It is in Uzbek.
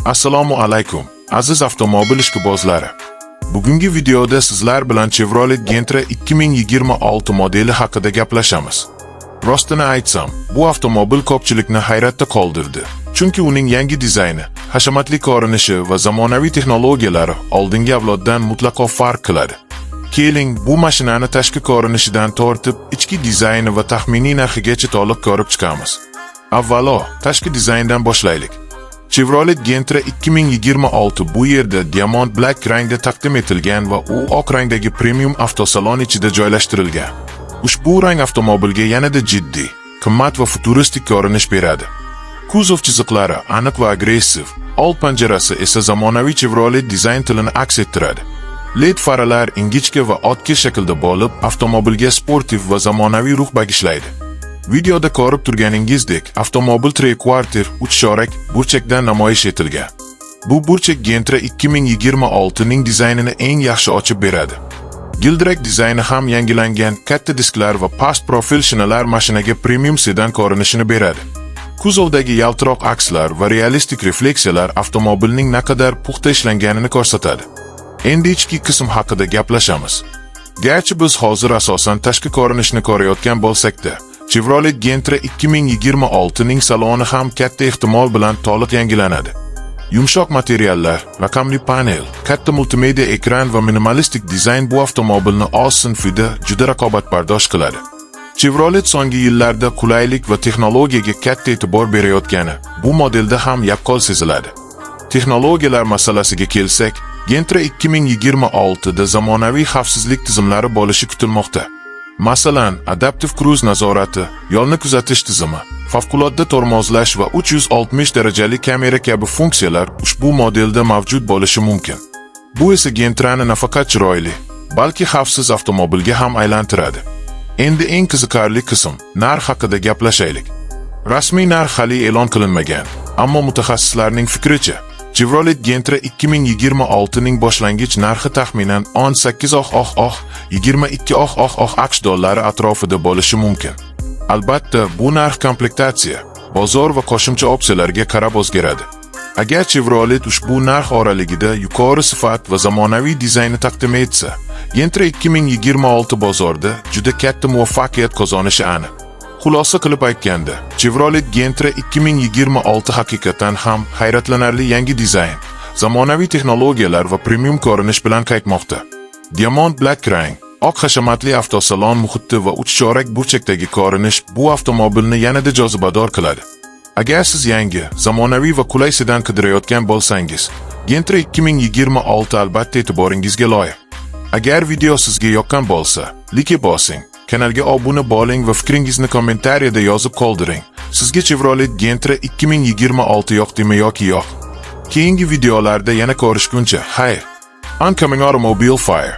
Assalomu alaykum, aziz avtomobil ishqibozlari. Bugungi videoda sizlar bilan Chevrolet Gentra 2026 modeli haqida gaplashamiz. Rostini aytsam, bu avtomobil ko'pchilikni hayratda qoldirdi. Chunki uning yangi dizayni, hashamatli ko'rinishi va zamonaviy texnologiyalari oldingi avloddan mutlaqo farq qiladi. Keling, bu mashinani tashqi ko'rinishidan tortib, ichki dizayni va taxminiy narxigacha to'liq ko'rib chiqamiz. Avvalo, tashqi dizayndan boshlaylik. Chevrolet Gentra 2026 bu yerda Diamond Black rangda taqdim etilgan va u oq rangdagi premium avtosalon ichida joylashtirilgan. Ushbu rang avtomobilga yanada jiddiy, qimmat va futuristik ko'rinish beradi. Kuzov chiziqlari aniq va agressiv, old panjarasi esa zamonaviy Chevrolet dizayn tilini aks ettiradi. LED faralar ingichka va oddiy shaklda bo'lib, avtomobilga sportiv va zamonaviy ruh bag'ishlaydi. Videoda ko'rib turganingizdek, avtomobil 3/4 chorak burchakdan namoyish etilgan. Bu burchak Gentra 2026 ning dizaynini eng yaxshi ochib beradi. Gildirak dizayni ham yangilangan, katta disklar va past profil shinalar mashinaga premium sedan ko'rinishini beradi. Kuzovdagi yaltiroq akslar va realistik refleksiyalar avtomobilning naqadar puxta ishlanganini ko'rsatadi. Endi ichki qism haqida gaplashamiz. Garchi biz hozir asosan tashqi ko'rinishni ko'rayotgan bo'lsak-da, Chevrolet Gentra 2026 ning saloni ham katta ehtimol bilan to'liq yangilanadi. Yumshoq materiallar, raqamli panel, katta multimedia ekran va minimalistik dizayn bu avtomobilni oz sinfida juda raqobatbardosh qiladi. Chevrolet so'nggi yillarda qulaylik va texnologiyaga katta e'tibor berayotgani bu modelda ham yaqqol seziladi. Texnologiyalar masalasiga kelsak, Gentra 2026 da zamonaviy xavfsizlik tizimlari bo'lishi kutilmoqda. Masalan, adaptiv cruise nazorati, yo'lni kuzatish tizimi, favqulodda tormozlash va 360 darajali kamera kabi funksiyalar ushbu modelda mavjud bo'lishi mumkin. Bu esa Gentrani nafaqat chiroyli, balki xavfsiz avtomobilga ham aylantiradi. Endi eng qiziqarli qism, narx haqida gaplashaylik. Rasmiy narx hali e'lon qilinmagan, ammo mutaxassislarning fikricha, Chevrolet Gentra 2026 ning boshlang'ich narxi taxminan 18 22 AQSh dollari atrofida bo'lishi mumkin. Albatta, bu narx komplektatsiya, bozor va qo'shimcha opsiyalarga qarab o'zgaradi. Agar Chevrolet ushbu narx oraligida yuqori sifat va zamonaviy dizaynni taqdim etsa, Gentra 2026 bozorda juda katta muvaffaqiyat qozonishi aniq. Xulosa qilib aytganda, Chevrolet Gentra 2026 haqiqatan ham hayratlanarli yangi dizayn, zamonaviy texnologiyalar va premium ko'rinish bilan qaytmoqda. Diamond Black rang, oq hashamatli avtosalon muhiti va chorak burchakdagi ko'rinish bu avtomobilni yanada jozibador qiladi. Agar siz yangi, zamonaviy va qulay sedan qidirayotgan bo'lsangiz, Gentra 2026 albatta e'tiboringizga loyiq. Agar video sizga yoqqan bo'lsa, like bosing. Kanalga obuna bo'ling va fikringizni kommentariyada yozib qoldiring. Sizga Chevrolet Gentra 2026 yoqdimi yoki yo'q? Keyingi videolarda yana ko'rishguncha, xayr. Oncoming Automobile Fire.